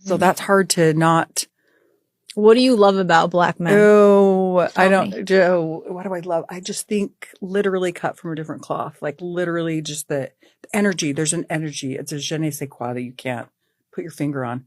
So that's hard to not. What do you love about black men? Oh, I don't. What do I love? I just think literally cut from a different cloth. Like literally just the energy. There's an energy. It's a je ne sais quoi that you can't put your finger on.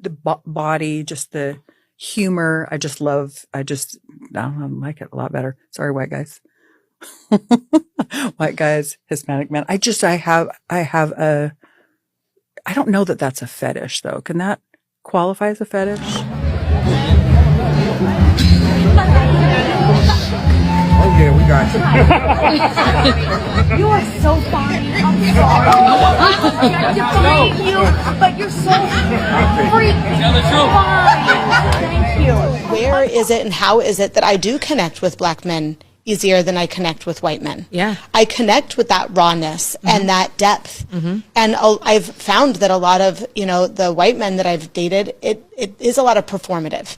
The body, just the humor. I just love. I like it a lot better. Sorry, white guys. White guys, Hispanic men. I have a. I don't know that that's a fetish though. Can that qualify as a fetish? Oh yeah, we got you. You are so fine. I'm sorry. I defame you, but you're so freaking fine. Thank you. Where is it and how is it that I do connect with black men easier than I connect with white men? Yeah. I connect with that rawness and that depth. And I've found that a lot of, the white men that I've dated, it is a lot of performative.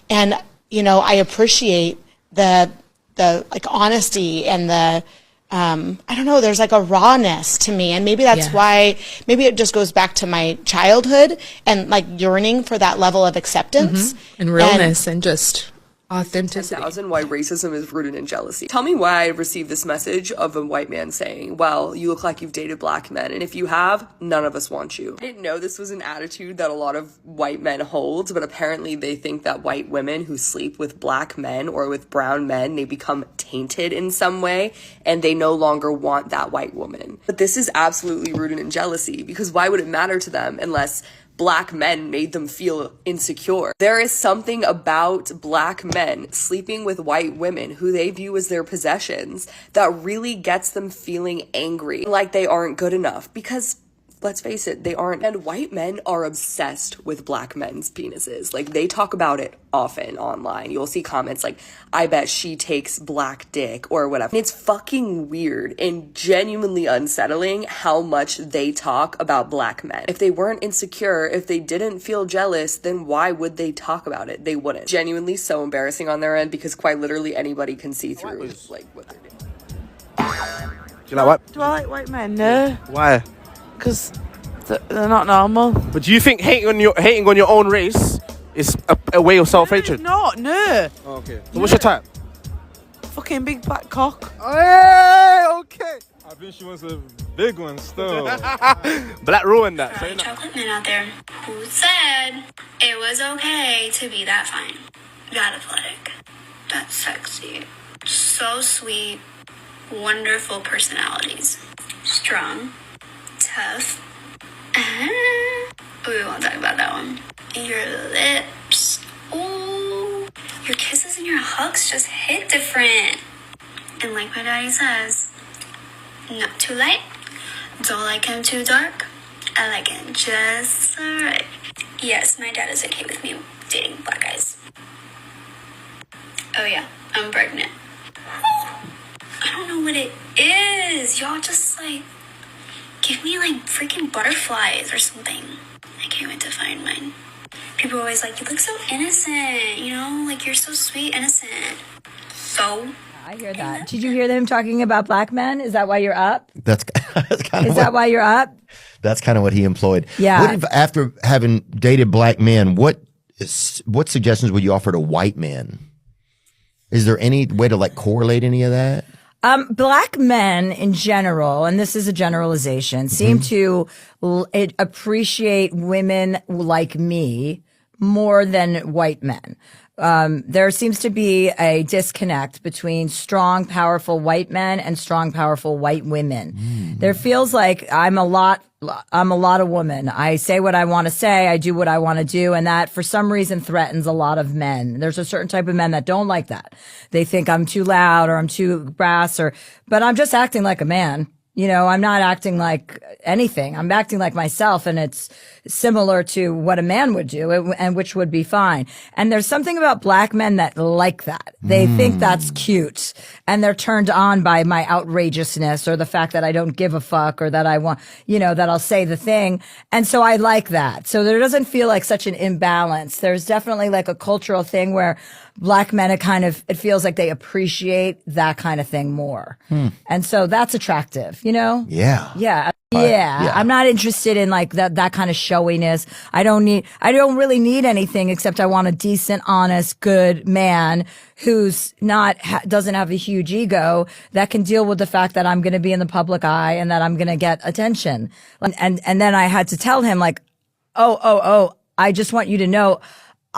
And, I appreciate the like honesty and the, I don't know, there's like a rawness to me. And maybe that's why, maybe it just goes back to my childhood and like yearning for that level of acceptance. And realness and just authenticity. 10,000 why racism is rooted in jealousy. Tell me why I received this message of a white man saying, well, you look like you've dated black men, and if you have, none of us want you. I didn't know this was an attitude that a lot of white men hold, but apparently they think that white women who sleep with black men or with brown men, they become tainted in some way, and they no longer want that white woman. But this is absolutely rooted in jealousy, because why would it matter to them unless black men made them feel insecure? There is something about black men sleeping with white women who they view as their possessions that really gets them feeling angry, like they aren't good enough, because let's face it, they aren't. And white men are obsessed with black men's penises. Like, they talk about it often online. You'll see comments like, I bet she takes black dick or whatever. And it's fucking weird and genuinely unsettling how much they talk about black men. If they weren't insecure, if they didn't feel jealous, then why would they talk about it? They wouldn't. Genuinely so embarrassing on their end, because quite literally anybody can see through like what they're doing. Do you like what? Do I like white men? No. Why? Because they're not normal. But do you think hating on your own race is a way of self-hatred? No, no. Oh, okay. So what's your type? Fucking big black cock. Hey, okay. I think she wants a big one still. Black ruined that. Sorry, chocolate men out there who said it was okay to be that fine, that athletic, that sexy, so sweet, wonderful personalities, strong, tough. We won't talk about that one. Your lips. Ooh. Your kisses and your hugs just hit different. And like my daddy says, not too light. Don't like him too dark. I like him just right. Yes, my dad is okay with me dating black guys. Oh yeah, I'm pregnant. Whew. I don't know what it is. Y'all just like give me like freaking butterflies or something. I can't wait to find mine. People are always like, you look so innocent, like you're so sweet, innocent. So I hear that. Did you hear them talking about black men? Is that why you're up? That's kind of. Is that why you're up? That's kind of what he employed. Yeah. What if, after having dated black men, what suggestions would you offer to white men? Is there any way to like correlate any of that? Black men in general, and this is a generalization, seem to appreciate women like me more than white men. There seems to be a disconnect between strong, powerful white men and strong, powerful white women. There feels like I'm a lot of woman. I say what I want to say. I do what I want to do. And that for some reason threatens a lot of men. There's a certain type of men that don't like that. They think I'm too loud or I'm too brass but I'm just acting like a man. I'm not acting like anything. I'm acting like myself, and it's similar to what a man would do, and which would be fine. And there's something about black men that like that. They think that's cute, and they're turned on by my outrageousness or the fact that I don't give a fuck or that I want, that I'll say the thing. And so I like that. So there doesn't feel like such an imbalance. There's definitely like a cultural thing where black men, it feels like they appreciate that kind of thing more. And so that's attractive, Yeah. Yeah. Yeah, I'm not interested in like that kind of showiness. I don't really need anything except I want a decent, honest, good man who's doesn't have a huge ego that can deal with the fact that I'm going to be in the public eye and that I'm going to get attention. And then I had to tell him like, oh, I just want you to know,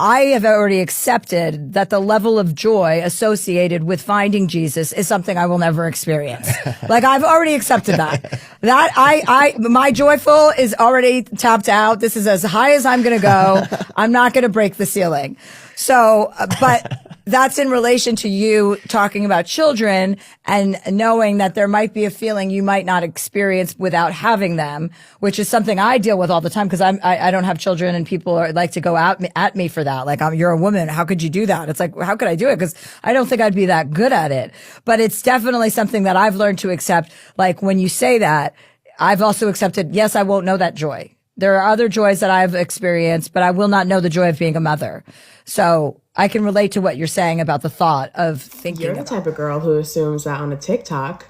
I have already accepted that the level of joy associated with finding Jesus is something I will never experience. Like I've already accepted that. My joyful is already tapped out. This is as high as I'm going to go. I'm not going to break the ceiling. So, but that's in relation to you talking about children and knowing that there might be a feeling you might not experience without having them, which is something I deal with all the time because I don't have children and people like to go at me for that. Like, you're a woman. How could you do that? It's like, how could I do it? Because I don't think I'd be that good at it. But it's definitely something that I've learned to accept. Like when you say that, I've also accepted, yes, I won't know that joy. There are other joys that I've experienced, but I will not know the joy of being a mother. So I can relate to what you're saying about the thought of thinking. You're the type of girl who assumes that on a TikTok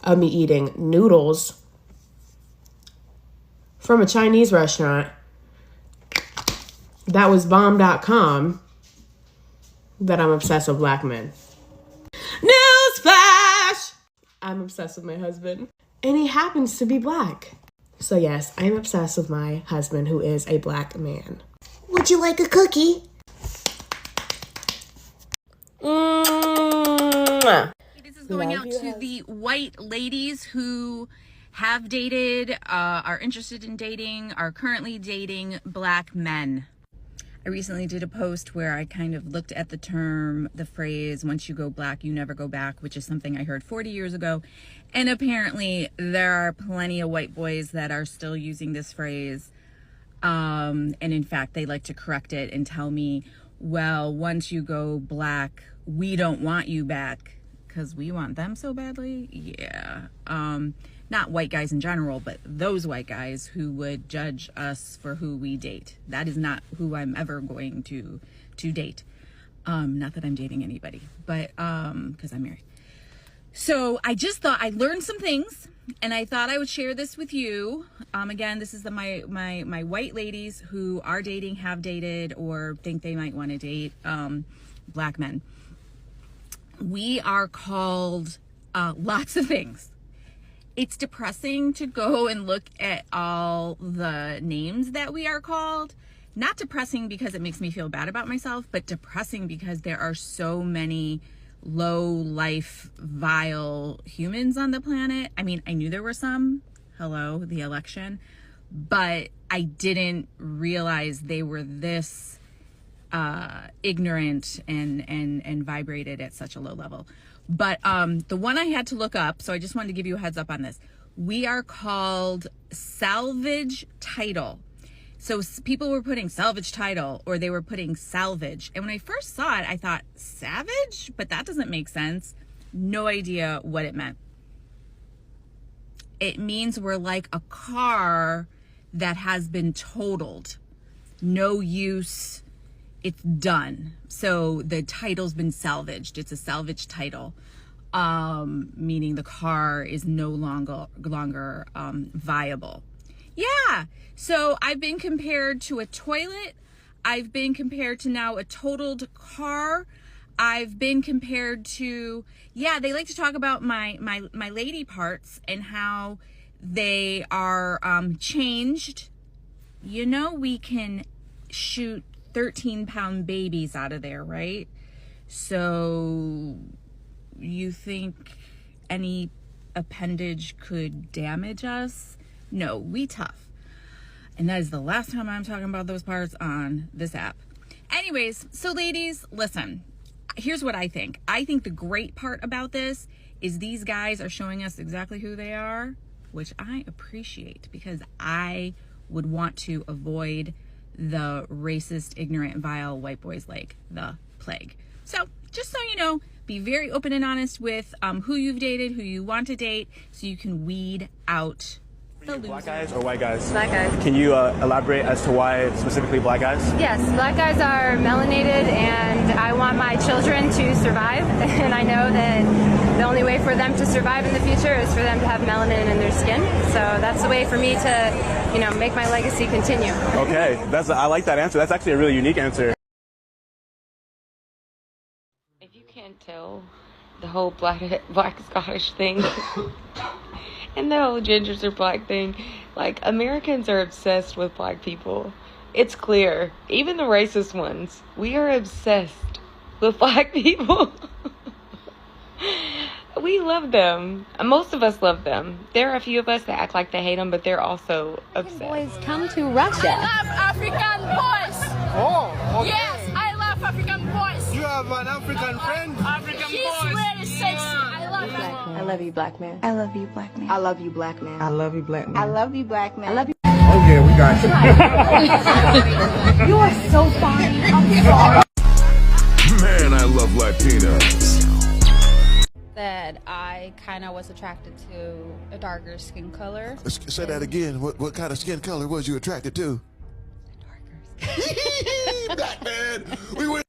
of me eating noodles from a Chinese restaurant that was bomb.com that I'm obsessed with black men. Newsflash! I'm obsessed with my husband, and he happens to be black. So yes, I'm obsessed with my husband who is a black man. Would you like a cookie? This is going out to the white ladies who have dated, are interested in dating, are currently dating black men. I recently did a post where I kind of looked at the phrase, once you go black, you never go back, which is something I heard 40 years ago. And apparently there are plenty of white boys that are still using this phrase. And in fact, they like to correct it and tell me, well, once you go black, we don't want you back because we want them so badly. Yeah. Not white guys in general, but those white guys who would judge us for who we date. That is not who I'm ever going to date. Not that I'm dating anybody, but because I'm married. So I just thought I learned some things, and I thought I would share this with you. Again, this is my white ladies who are dating, have dated, or think they might want to date black men. We are called lots of things. It's depressing to go and look at all the names that we are called. Not depressing because it makes me feel bad about myself, but depressing because there are so many low life, vile humans on the planet. I mean, I knew there were some, hello, the election, but I didn't realize they were this ignorant and vibrated at such a low level. But the one I had to look up, so I just wanted to give you a heads up on this. We are called salvage title. So people were putting salvage title, or they were putting salvage. And when I first saw it, I thought, savage? But that doesn't make sense. No idea what it meant. It means we're like a car that has been totaled. No use. It's done. So the title's been salvaged. It's a salvage title, meaning the car is no longer viable. Yeah. So I've been compared to a toilet. I've been compared to now a totaled car. I've been compared to, yeah, they like to talk about my lady parts and how they are changed. You know, we can shoot 13-pound babies out of there, right? So you think any appendage could damage us? No, we tough. And that is the last time I'm talking about those parts on this app. Anyways, so ladies, listen, here's what I think. I think the great part about this is these guys are showing us exactly who they are, which I appreciate because I would want to avoid the racist, ignorant, vile white boys like the plague. So just so you know, be very open and honest with who you've dated, who you want to date, so you can weed out Black guys or white guys? Black guys. Can you elaborate as to why specifically black guys? Yes, black guys are melanated, and I want my children to survive, and I know that the only way for them to survive in the future is for them to have melanin in their skin. So that's the way for me to, you know, make my legacy continue. Okay, I like that answer. That's actually a really unique answer. If you can't tell, the whole black Scottish thing and the whole gingers are black thing, like, Americans are obsessed with black people. It's clear. Even the racist ones, we are obsessed with black people. We love them. Most of us love them. There are a few of us that act like they hate them, but they're also obsessed. Boys come to Russia. I love African boys. Oh, okay. Yes, I love African boys. You have an African friend? African boys. She's really sexy. I love her. I love you, black man. I love you, black man. I love you, black man. I love you, black man. I love you, black man. I love you. Oh yeah, we got you. You are so fine. I'm sorry. Man, I love Latinas. That I kind of was attracted to a darker skin color. Say that again. What kind of skin color was you attracted to? Black man.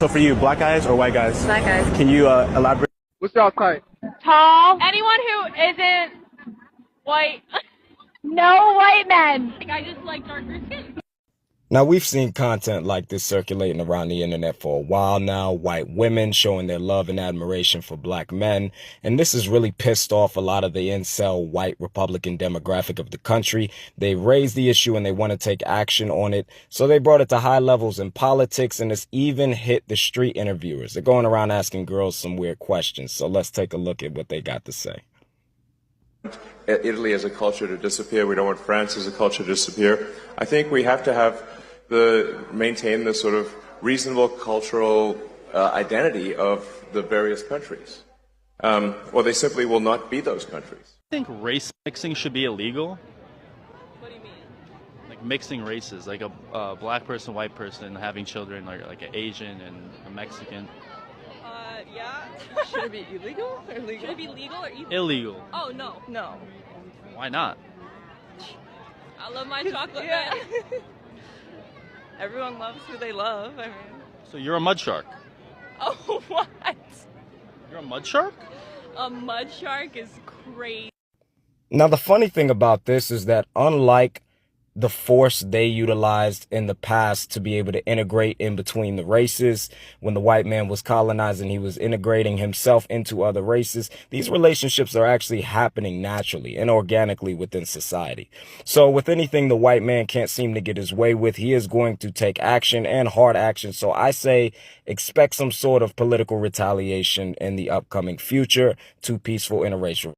So for you, black guys or white guys? Black guys. Can you elaborate? What's y'all type? Tall. Anyone who isn't white. No white men. I just like darker skin. Now, we've seen content like this circulating around the internet for a while now, white women showing their love and admiration for black men, and this has really pissed off a lot of the incel white Republican demographic of the country. They raised the issue and they want to take action on it, so they brought it to high levels in politics, and it's even hit the street interviewers. They're going around asking girls some weird questions, so let's take a look at what they got to say. Italy as a culture to disappear. We don't want France as a culture to disappear. I think we have to maintain the sort of reasonable cultural identity of the various countries, or they simply will not be those countries. I think race mixing should be illegal. What do you mean? Like mixing races, like a black person, white person having children, like an Asian and a Mexican. Yeah. Should it be illegal or legal? Should it be legal or illegal? Illegal. Oh, no. No. Why not? I love my chocolate man. Everyone loves who they love. I mean. So you're a mud shark? Oh, what? You're a mud shark? A mud shark is crazy. Now, the funny thing about this is that unlike the force they utilized in the past to be able to integrate in between the races, when the white man was colonizing, he was integrating himself into other races. These relationships are actually happening naturally and organically within society. So with anything the white man can't seem to get his way with, he is going to take action and hard action. So I say expect some sort of political retaliation in the upcoming future to peaceful interracial